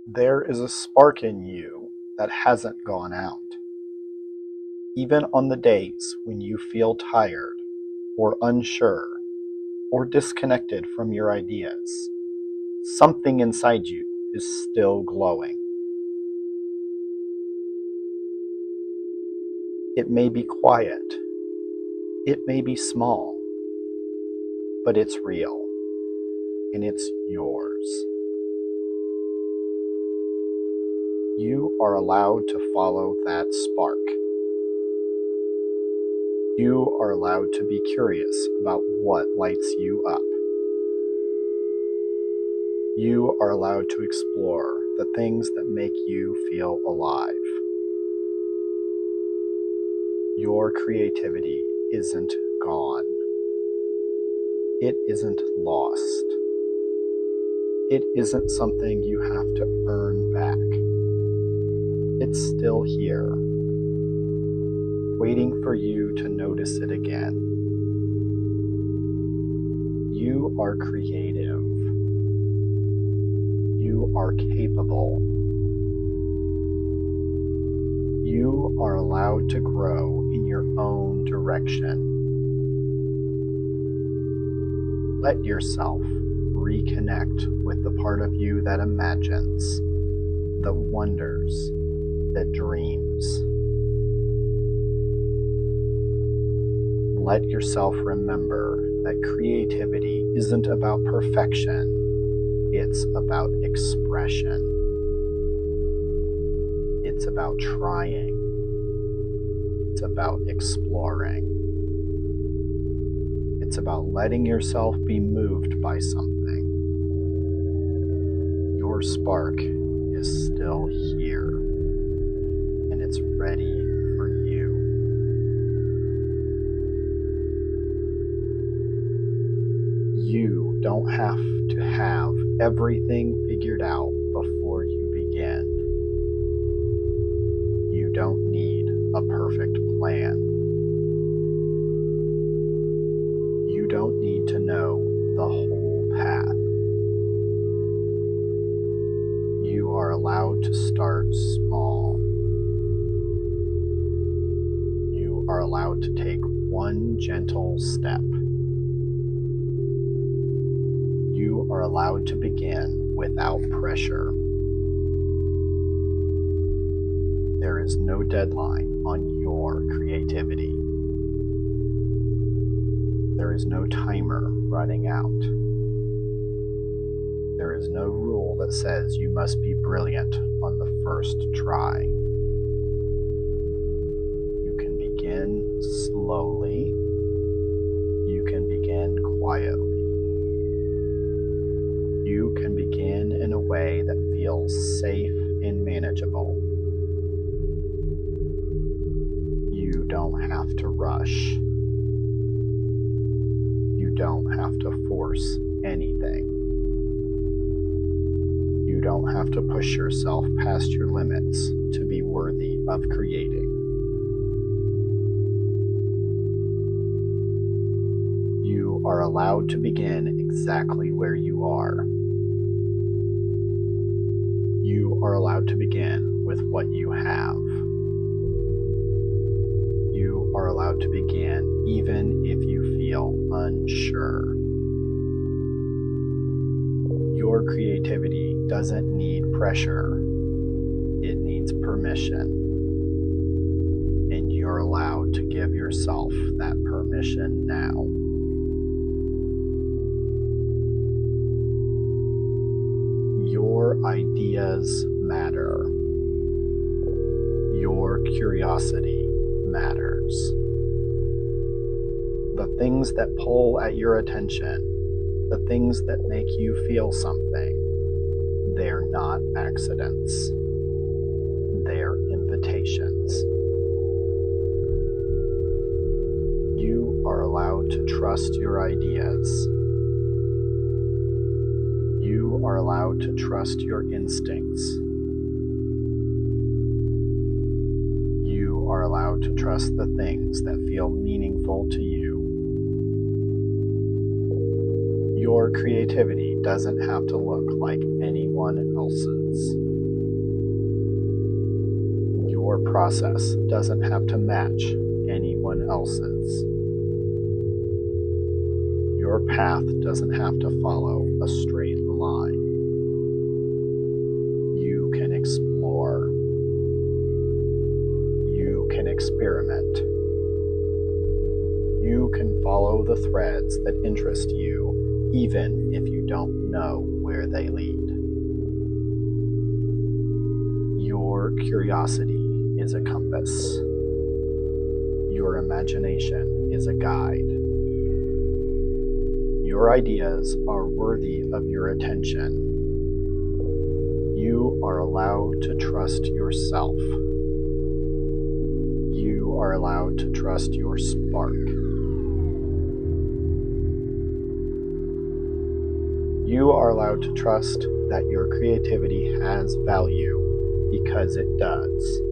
There is a spark in you that hasn't gone out. Even on the days when you feel tired or unsure or disconnected from your ideas, something inside you is still glowing. It may be quiet, it may be small, but it's real and it's yours. You are allowed to follow that spark. You are allowed to be curious about what lights you up. You are allowed to explore the things that make you feel alive. Your creativity isn't gone. It isn't lost. It isn't something you have to earn back. It's still here, waiting for you to notice it again. You are creative. You are capable. You are allowed to grow in your own direction. Let yourself reconnect with the part of you that imagines, that wonders, that dreams. Let yourself remember that creativity isn't about perfection, it's about expression. It's about trying. It's about exploring. It's about letting yourself be moved by something. Your spark is still here, and it's ready for you. You don't have to have everything figured out before you begin. You don't need a perfect plan. You don't need to know the whole path. You are allowed to start small. You are allowed to take one gentle step. You are allowed to begin without pressure. There is no deadline on your creativity. There is no timer running out. There is no rule that says you must be brilliant on the first try. You can begin slowly. You can begin quietly. You can begin in a way that feels safe and manageable. You don't have to rush. You don't have to force anything. You don't have to push yourself past your limits to be worthy of creating. You are allowed to begin exactly where you are. You are allowed to begin with what you have. You are allowed to begin even if you feel unsure. Your creativity doesn't need pressure. It needs permission. And you're allowed to give yourself that permission now. Your ideas matter. Your curiosity matters. The things that pull at your attention, the things that make you feel something, they're not accidents. They're invitations. You are allowed to trust your ideas. You are allowed to trust your instincts. You are allowed to trust the things that feel meaningful to you. Your creativity doesn't have to look like anyone else's. Your process doesn't have to match anyone else's. Your path doesn't have to follow a straight line. You can explore. You can experiment. You can follow the threads that interest you, even if you don't know where they lead. Your curiosity is a compass. Your imagination is a guide. Your ideas are worthy of your attention. You are allowed to trust yourself. You are allowed to trust your spark. You are allowed to trust that your creativity has value because it does.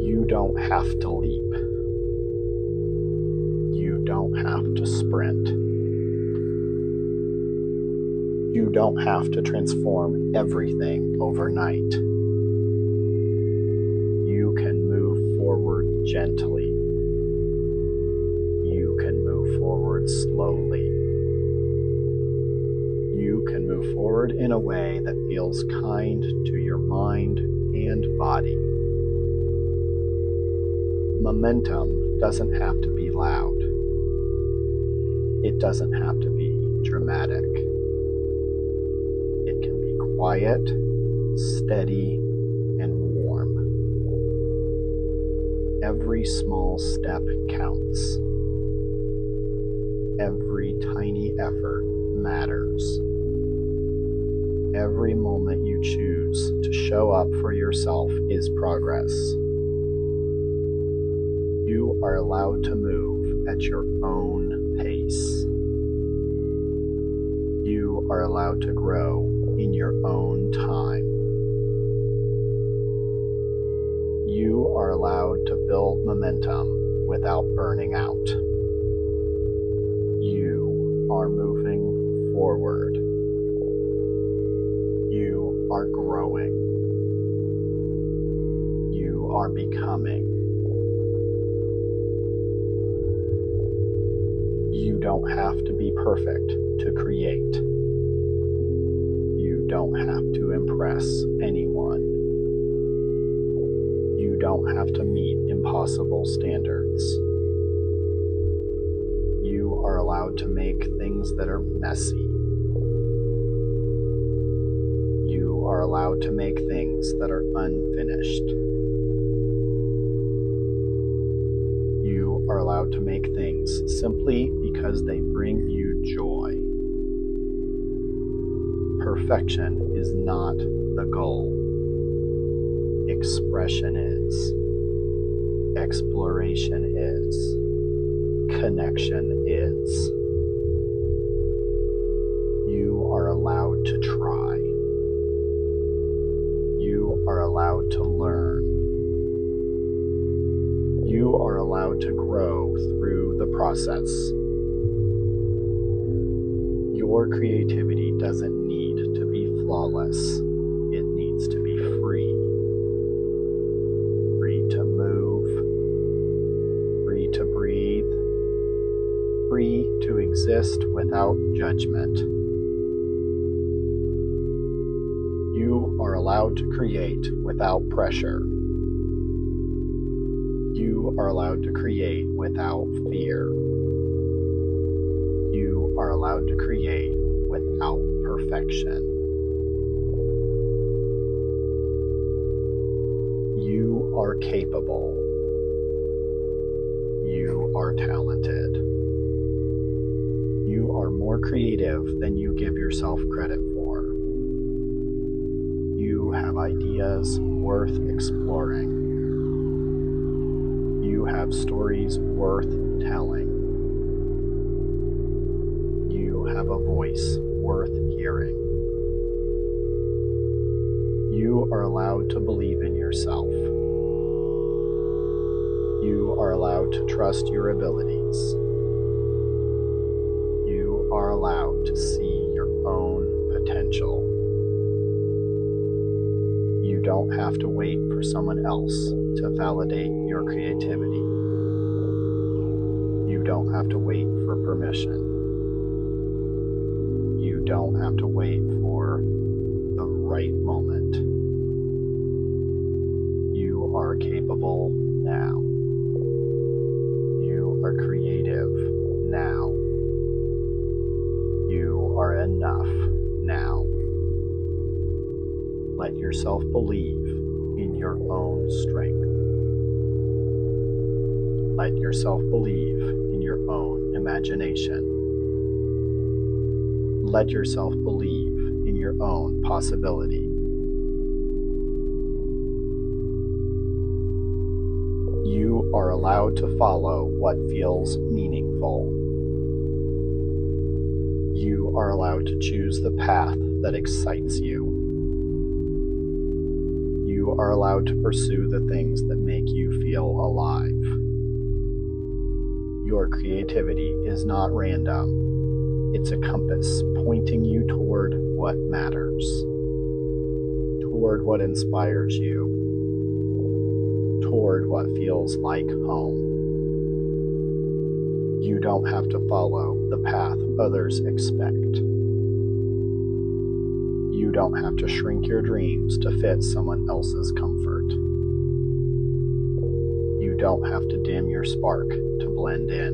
You don't have to leap. You don't have to sprint. You don't have to transform everything overnight. You can move forward gently. You can move forward slowly. You can move forward in a way that feels kind to your mind and body. Momentum doesn't have to be loud. It doesn't have to be dramatic. It can be quiet, steady, and warm. Every small step counts. Every tiny effort matters. Every moment you choose to show up for yourself is progress. You are allowed to move at your own pace. You are allowed to grow in your own time. You are allowed to build momentum without burning out. You are moving forward. You are growing. You are becoming. You don't have to be perfect to create. You don't have to impress anyone. You don't have to meet impossible standards. You are allowed to make things that are messy. You are allowed to make things that are unfinished. You are allowed to make things simply because they bring you joy. Perfection is not the goal. Expression is. Exploration is. Connection is. You are allowed to try. You are allowed to learn. You are allowed to grow through the process. Your creativity doesn't need to be flawless. It needs to be free. Free to move. Free to breathe. Free to exist without judgment. You are allowed to create without pressure. You are allowed to create without fear. You are allowed to create without perfection. You are capable. You are talented. You are more creative than you give yourself credit for. You have ideas worth exploring. You have stories worth telling. You have a voice worth hearing. You are allowed to believe in yourself. You are allowed to trust your abilities. You are allowed to see your own potential. have to wait for someone else to validate your creativity. You don't have to wait for permission. You don't have to wait for the right moment. You are capable now. You are creative now. You are enough now. Let yourself believe in your own strength. Let yourself believe in your own imagination. Let yourself believe in your own possibility. You are allowed to follow what feels meaningful. You are allowed to choose the path that excites you. You are allowed to pursue the things that make you feel alive. Your creativity is not random. It's a compass pointing you toward what matters, toward what inspires you, toward what feels like home. You don't have to follow the path others expect. You don't have to shrink your dreams to fit someone else's comfort. You don't have to dim your spark to blend in.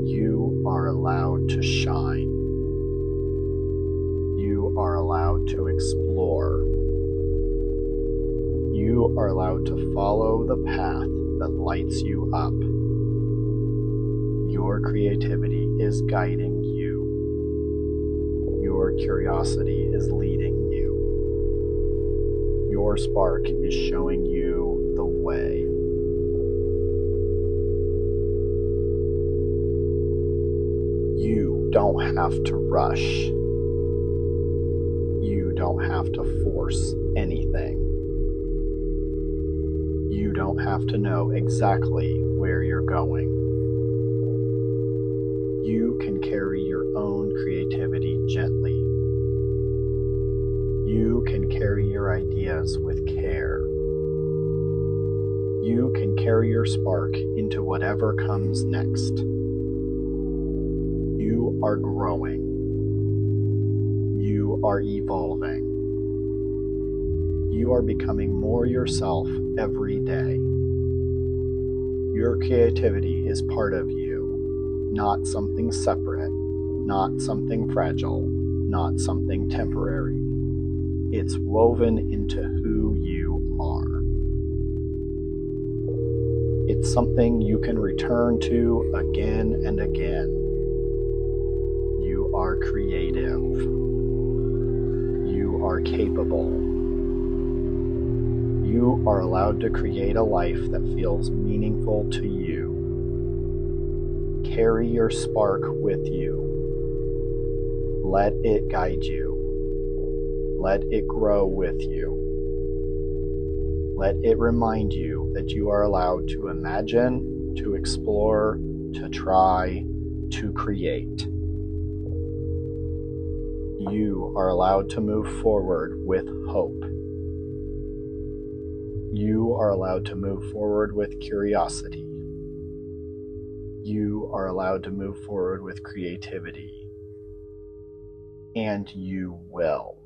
You are allowed to shine. You are allowed to explore. You are allowed to follow the path that lights you up. Your creativity is guiding you. Your curiosity is leading you. Your spark is showing you the way. You don't have to rush. You don't have to force anything. You don't have to know exactly where you're going. You can carry your own creativity gently. You can carry your ideas with care. You can carry your spark into whatever comes next. You are growing. You are evolving. You are becoming more yourself every day. Your creativity is part of you, not something separate, not something fragile, not something temporary. It's woven into who you are. It's something you can return to again and again. You are creative. You are capable. You are allowed to create a life that feels meaningful to you. Carry your spark with you. Let it guide you. Let it grow with you. Let it remind you that you are allowed to imagine, to explore, to try, to create. You are allowed to move forward with hope. You are allowed to move forward with curiosity. You are allowed to move forward with creativity. And you will.